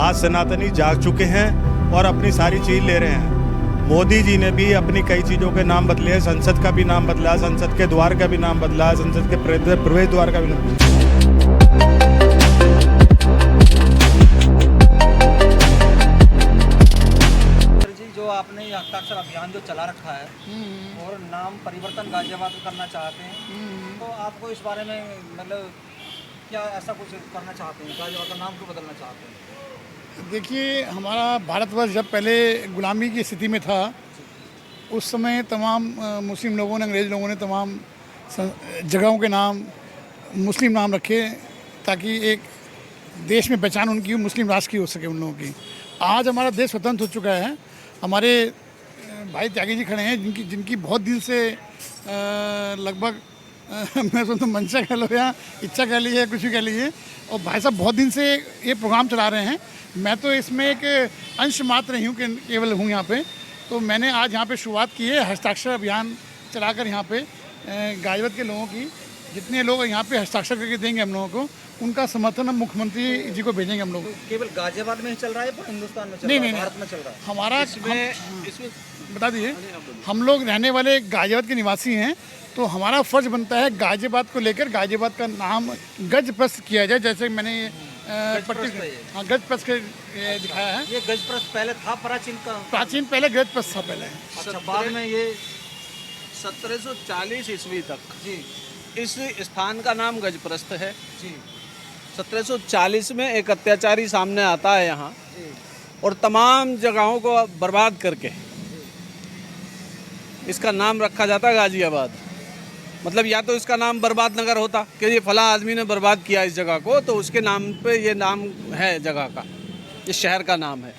आज सनातनी जाग चुके हैं और अपनी सारी चीज़ ले रहे हैं। मोदी जी ने भी अपनी कई चीज़ों के नाम बदले हैं, संसद का भी नाम बदला, संसद के द्वार का भी नाम बदला, संसद के प्रवेश द्वार का भी नाम। जो आपने ये हस्ताक्षर अभियान जो चला रखा है और नाम परिवर्तन गाजियाबाद करना चाहते हैं, तो आपको इस बारे में मतलब क्या ऐसा कुछ करना चाहते हैं, गाजियाबाद का नाम क्यों बदलना चाहते हैं? देखिए, हमारा भारतवर्ष जब पहले गुलामी की स्थिति में था, उस समय तमाम मुस्लिम लोगों ने, अंग्रेज़ लोगों ने तमाम जगहों के नाम मुस्लिम नाम रखे ताकि एक देश में पहचान उनकी मुस्लिम राष्ट्र की हो सके उन लोगों की। आज हमारा देश स्वतंत्र हो चुका है। हमारे भाई त्यागी जी खड़े हैं जिनकी बहुत दिन से लगभग मैं सोचता हूँ मंशा कह लो या इच्छा कह लीजिए, कुछ भी कह लीजिए, और भाई साहब बहुत दिन से ये प्रोग्राम चला रहे हैं। मैं तो इसमें एक अंश मात्र ही हूँ, केवल हूँ यहाँ पे। तो मैंने आज यहाँ पे शुरुआत की है हस्ताक्षर अभियान चलाकर। यहाँ पे गाजियाबाद के लोगों की जितने लोग यहाँ पे हस्ताक्षर करके देंगे हम लोगों को, उनका समर्थन हम मुख्यमंत्री जी को भेजेंगे हम लोग। केवल गाजियाबाद में ही चल रहा है, पूरे हिंदुस्तान में चल नहीं, रहा है, नहीं, भारत में चल रहा है? हमारा इसमें बता दीजिए, हम लोग रहने वाले गाजियाबाद के निवासी हैं, तो हमारा फर्ज बनता है गाजियाबाद को लेकर गाजियाबाद का नाम गज प्रस्त किया जाए। जैसे मैंने गज प्रस्त के दिखाया है। ये गज प्रस्त पहले था प्राचीन पहले गज प्रस्त था पहले। अच्छा, बाद में ये 1740 ईस्वी तक जी इस स्थान का नाम गजप्रस्थ है। जी 1740 में एक अत्याचारी सामने आता है यहाँ और तमाम जगहों को बर्बाद करके इसका नाम रखा जाता है गाजियाबाद। मतलब या तो इसका नाम बर्बाद नगर होता कि ये फला आदमी ने बर्बाद किया इस जगह को, तो उसके नाम पे ये नाम है जगह का, इस शहर का नाम है।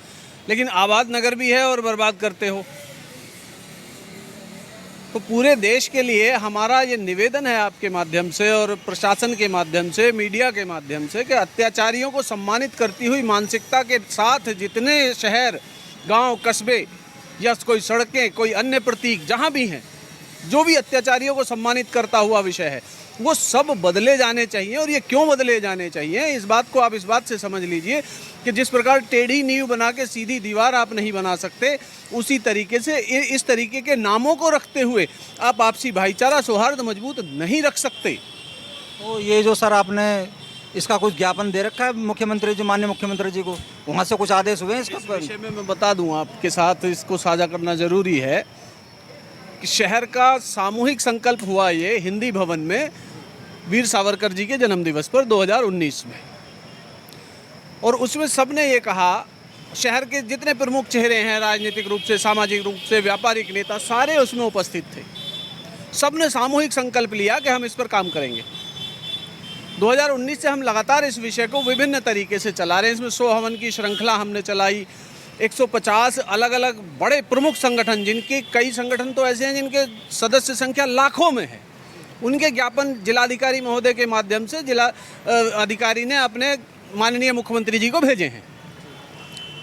लेकिन आबाद नगर भी है और बर्बाद करते हो। तो पूरे देश के लिए हमारा ये निवेदन है आपके माध्यम से और प्रशासन के माध्यम से, मीडिया के माध्यम से, कि अत्याचारियों को सम्मानित करती हुई मानसिकता के साथ जितने शहर, गांव, कस्बे या कोई सड़कें, कोई अन्य प्रतीक जहां भी हैं, जो भी अत्याचारियों को सम्मानित करता हुआ विषय है, वो सब बदले जाने चाहिए। और ये क्यों बदले जाने चाहिए, इस बात को आप इस बात से समझ लीजिए कि जिस प्रकार टेढ़ी नींव बना के सीधी दीवार आप नहीं बना सकते, उसी तरीके से इस तरीके के नामों को रखते हुए आप आपसी भाईचारा, सौहार्द मजबूत नहीं रख सकते। तो ये जो सर आपने इसका कुछ ज्ञापन दे रखा है मुख्यमंत्री जी, माननीय मुख्यमंत्री जी को, वहाँ से कुछ आदेश हुए हैं इसका? विषय में मैं बता दूं, आपके साथ इसको साझा करना ज़रूरी है कि शहर का सामूहिक संकल्प हुआ ये हिंदी भवन में वीर सावरकर जी के जन्मदिवस पर 2019 में, और उसमें सबने ये कहा, शहर के जितने प्रमुख चेहरे हैं राजनीतिक रूप से, सामाजिक रूप से, व्यापारिक नेता, सारे उसमें उपस्थित थे। सबने सामूहिक संकल्प लिया कि हम इस पर काम करेंगे। 2019 से हम लगातार इस विषय को विभिन्न तरीके से चला रहे हैं। इसमें 100 हवन की श्रृंखला हमने चलाई, 150 अलग अलग बड़े प्रमुख संगठन, जिनके कई संगठन तो ऐसे हैं जिनके सदस्य संख्या लाखों में है, उनके ज्ञापन जिलाधिकारी महोदय के माध्यम से जिला अधिकारी ने अपने माननीय मुख्यमंत्री जी को भेजे हैं।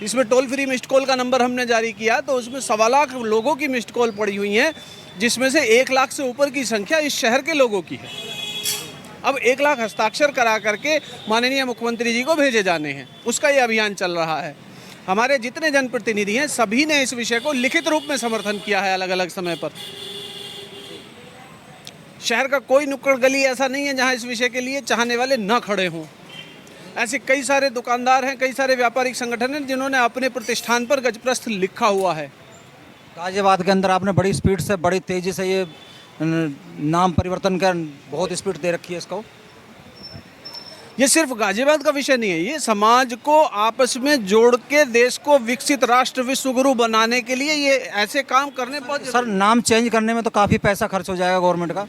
इसमें टोल फ्री मिस्ड कॉल का नंबर हमने जारी किया, तो उसमें 1.25 लाख लोगों की मिस्ड कॉल पड़ी हुई हैं, जिसमें से 1 लाख से ऊपर की संख्या इस शहर के लोगों की है। अब 1 लाख हस्ताक्षर करा करके माननीय मुख्यमंत्री जी को भेजे जाने हैं, उसका ये अभियान चल रहा है। हमारे जितने जनप्रतिनिधि हैं सभी ने इस विषय को लिखित रूप में समर्थन किया है अलग अलग समय पर। शहर का कोई नुक्कड़ गली ऐसा नहीं है जहां इस विषय के लिए चाहने वाले न खड़े हों। ऐसे कई सारे दुकानदार हैं, कई सारे व्यापारिक संगठन हैं जिन्होंने अपने प्रतिष्ठान पर गजप्रस्थ लिखा हुआ है। गाजियाबाद के अंदर आपने बड़ी स्पीड से, बड़ी तेज़ी से ये नाम परिवर्तन का बहुत स्पीड दे रखी है इसको। ये सिर्फ गाजियाबाद का विषय नहीं है, ये समाज को आपस में जोड़ के देश को विकसित राष्ट्र, विश्वगुरु बनाने के लिए ये ऐसे काम करने पर। सर, नाम चेंज करने में तो काफ़ी पैसा खर्च हो जाएगा गवर्नमेंट का।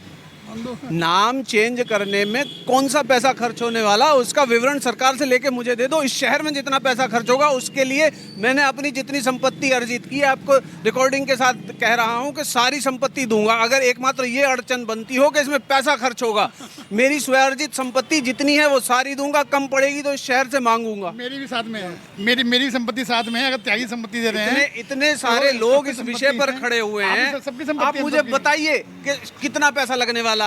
नाम चेंज करने में कौन सा पैसा खर्च होने वाला, उसका विवरण सरकार से लेके मुझे दे दो। इस शहर में जितना पैसा खर्च होगा उसके लिए मैंने अपनी जितनी संपत्ति अर्जित की है, आपको रिकॉर्डिंग के साथ कह रहा हूं कि सारी संपत्ति दूंगा। अगर एकमात्र ये अड़चन बनती हो कि इसमें पैसा खर्च होगा, मेरी स्वयर्जित संपत्ति जितनी है वो सारी दूंगा, कम पड़ेगी तो इस शहर से मांगूंगा। मेरी भी साथ में है, मेरी संपत्ति साथ में है। अगर त्यागी संपत्ति दे रहे हैं, इतने सारे लोग इस विषय पर खड़े हुए हैं, आप मुझे बताइए कि कितना पैसा लगने वाला है।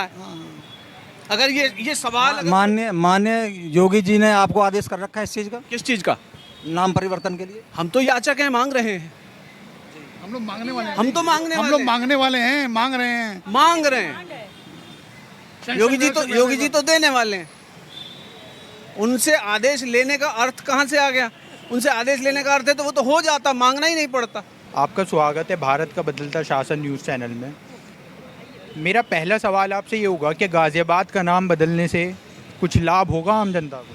अगर ये सवाल माननीय योगी जी ने आपको आदेश कर रखा है इस चीज़ का? किस चीज़ का? नाम परिवर्तन के लिए? हम तो याचक हैं, मांग रहे हैं। हम लोग मांगने वाले हैं। हम तो मांगने हम वाले लोग हैं। मांगने वाले हैं, मांग रहे हैं। मांग रहे हैं। योगी जी तो देने वाले हैं। उनसे आदेश लेने का अर्थ कहाँ से आ गया? उनसे आदेश लेने का अर्थ है तो वो तो हो जाता, मांगना ही नहीं पड़ता। आपका स्वागत है भारत का बदलता शासन न्यूज़ चैनल में। मेरा पहला सवाल आपसे ये होगा कि गाज़ियाबाद का नाम बदलने से कुछ लाभ होगा आम जनता को?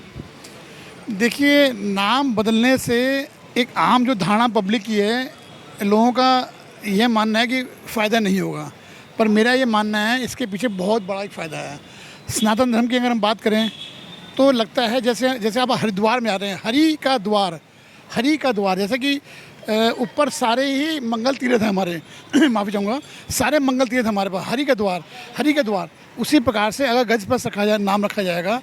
देखिए, नाम बदलने से एक आम जो धारणा पब्लिक की है, लोगों का यह मानना है कि फ़ायदा नहीं होगा, पर मेरा ये मानना है इसके पीछे बहुत बड़ा एक फ़ायदा है। सनातन धर्म की अगर हम बात करें तो लगता है जैसे आप हरिद्वार में आ रहे हैं, हरि का द्वार, जैसे कि ऊपर सारे ही मंगल तीर्थ हैं हमारे माफ़ी चाहूँगा, सारे मंगल तीर्थ हमारे पास, हरि का द्वार। उसी प्रकार से अगर गज पर नाम रखा जाएगा,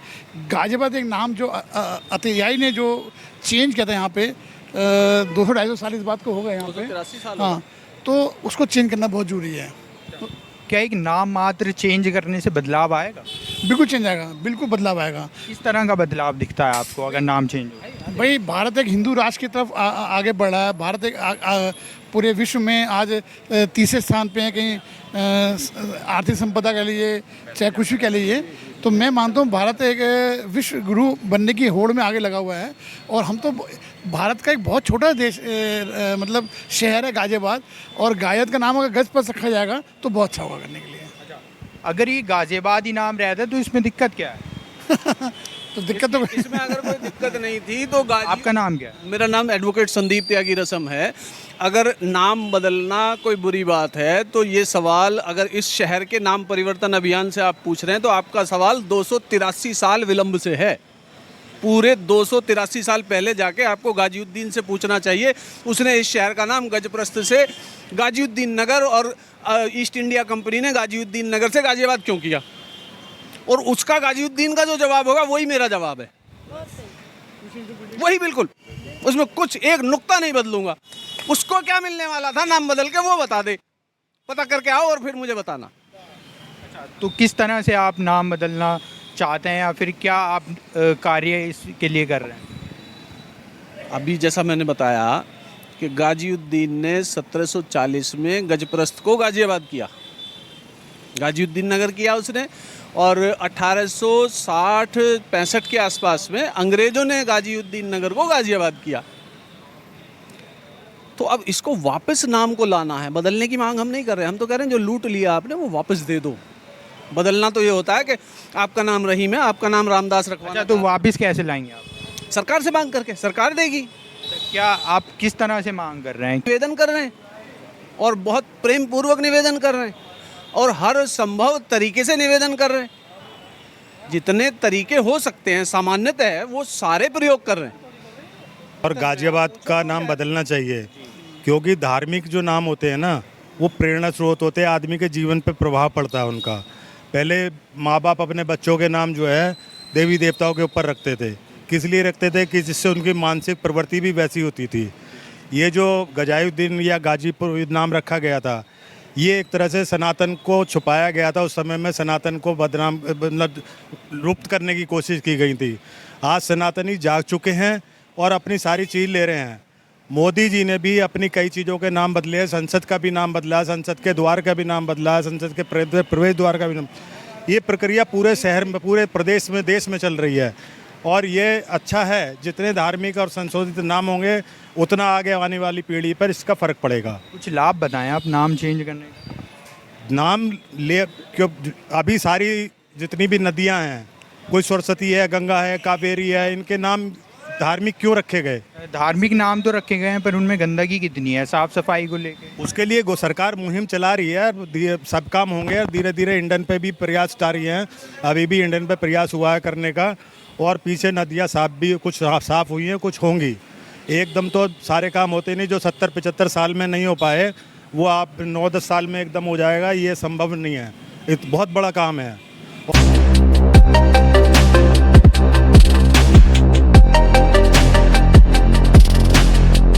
गाज़ियाबाद एक नाम जो अतियाई ने जो चेंज किया था यहाँ पे 200-250 साल इस बात को हो गए यहाँ पे, 283 साल हाँ, तो उसको चेंज करना बहुत ज़रूरी है। क्या एक नाम मात्र चेंज करने से बदलाव आएगा? बिल्कुल चेंज आएगा, बिल्कुल बदलाव आएगा। किस तरह का बदलाव दिखता है आपको अगर नाम चेंज हो? भाई, भारत एक हिंदू राष्ट्र की तरफ आगे बढ़ रहा है। भारत एक पूरे विश्व में आज तीसरे स्थान पे है, कहीं आर्थिक संपदा कह लीजिए, चाहे कुछ भी कह लीजिए। तो मैं मानता हूँ भारत एक विश्व गुरु बनने की होड़ में आगे लगा हुआ है। और हम तो भारत का एक बहुत छोटा देश मतलब शहर है गाज़ियाबाद, और गाज़ियाबाद का नाम अगर गज पर रखा जाएगा तो बहुत अच्छा होगा करने के लिए। अगर ये गाज़ियाबाद ही नाम रहता तो इसमें दिक्कत क्या है? तो दिक्कत तो इसमें अगर कोई दिक्कत नहीं थी तो आपका नाम क्या है? मेरा नाम एडवोकेट संदीप त्यागी रसम है। अगर नाम बदलना कोई बुरी बात है तो ये सवाल अगर इस शहर के नाम परिवर्तन अभियान से आप पूछ रहे हैं तो आपका सवाल 283 साल विलंब से है। पूरे 283 साल पहले जाके आपको गाजीउद्दीन से पूछना चाहिए। उसने इस शहर का नाम गजप्रस्थ से गाजीउद्दीन नगर और ईस्ट इंडिया कंपनी ने गाजीउद्दीन नगर से गाज़ियाबाद क्यों किया, और उसका गाजीउद्दीन का जो जवाब होगा वही मेरा जवाब है, वही बिल्कुल। उसमें कुछ एक नुक्ता नहीं बदलूंगा। उसको क्या मिलने वाला था नाम बदल के, वो बता दे, पता करके आओ और फिर मुझे बताना। तो किस तरह से आप नाम बदलना चाहते हैं, या फिर क्या आप कार्य इसके लिए कर रहे हैं? अभी जैसा मैंने बताया कि गाजीउद्दीन ने 1740 में गजप्रस्थ को गाज़ियाबाद किया, गाजीउद्दीन नगर किया उसने, और 1860-65 के आसपास में अंग्रेज़ों ने गाजीउद्दीन नगर को गाज़ियाबाद किया। तो अब इसको वापस नाम को लाना है, बदलने की मांग हम नहीं कर रहे। हम तो कह रहे हैं जो लूट लिया आपने वो वापस दे दो। बदलना तो ये होता है कि आपका नाम रहीम है, आपका नाम रामदास रखवाना। अच्छा, तो वापस कैसे लाएंगे आप? सरकार से मांग करके, सरकार देगी। क्या आप किस तरह से मांग कर रहे हैं? निवेदन कर रहे हैं और बहुत प्रेम पूर्वक निवेदन कर रहे हैं और हर संभव तरीके से निवेदन कर रहे हैं। जितने तरीके हो सकते हैं सामान्यतः वो सारे प्रयोग कर रहे हैं। और गाज़ियाबाद का नाम बदलना चाहिए, क्योंकि धार्मिक जो नाम होते हैं ना वो प्रेरणा स्रोत होते हैं, आदमी के जीवन पे प्रभाव पड़ता है उनका। पहले माँ बाप अपने बच्चों के नाम जो है देवी देवताओं के ऊपर रखते थे, किस लिए रखते थे कि जिससे उनकी मानसिक प्रवृत्ति भी वैसी होती थी। ये जो गजायुद्दीन या गाजीपुर नाम रखा गया था, ये एक तरह से सनातन को छुपाया गया था। उस समय में सनातन को बदनाम मतलब लुप्त करने की कोशिश की गई थी। आज सनातनी जाग चुके हैं और अपनी सारी चीज़ ले रहे हैं। मोदी जी ने भी अपनी कई चीज़ों के नाम बदले हैं, संसद का भी नाम बदला, संसद के द्वार का भी नाम बदला, संसद के प्रवेश द्वार का भी नाम। ये प्रक्रिया पूरे शहर में, पूरे प्रदेश में, देश में चल रही है और ये अच्छा है। जितने धार्मिक और संशोधित नाम होंगे उतना आगे आने वाली पीढ़ी पर इसका फ़र्क पड़ेगा। कुछ लाभ बताएं आप नाम चेंज करने का। नाम ले क्यों, अभी सारी जितनी भी नदियां हैं, कोई सरस्वती है, गंगा है, कावेरी है, इनके नाम धार्मिक क्यों रखे गए? धार्मिक नाम तो रखे गए हैं पर उनमें गंदगी कितनी है साफ़ सफाई को लेकर? उसके लिए सरकार मुहिम चला रही है, सब काम होंगे और धीरे धीरे ईंधन पे भी प्रयास जारी हैं। अभी भी ईंधन पे प्रयास हुआ है करने का, और पीछे नदियाँ साफ भी कुछ साफ हुई हैं, कुछ होंगी। एकदम तो सारे काम होते नहीं, जो 70-75 साल में नहीं हो पाए वो आप 9-10 साल में एकदम हो जाएगा, ये संभव नहीं है। ये बहुत बड़ा काम है।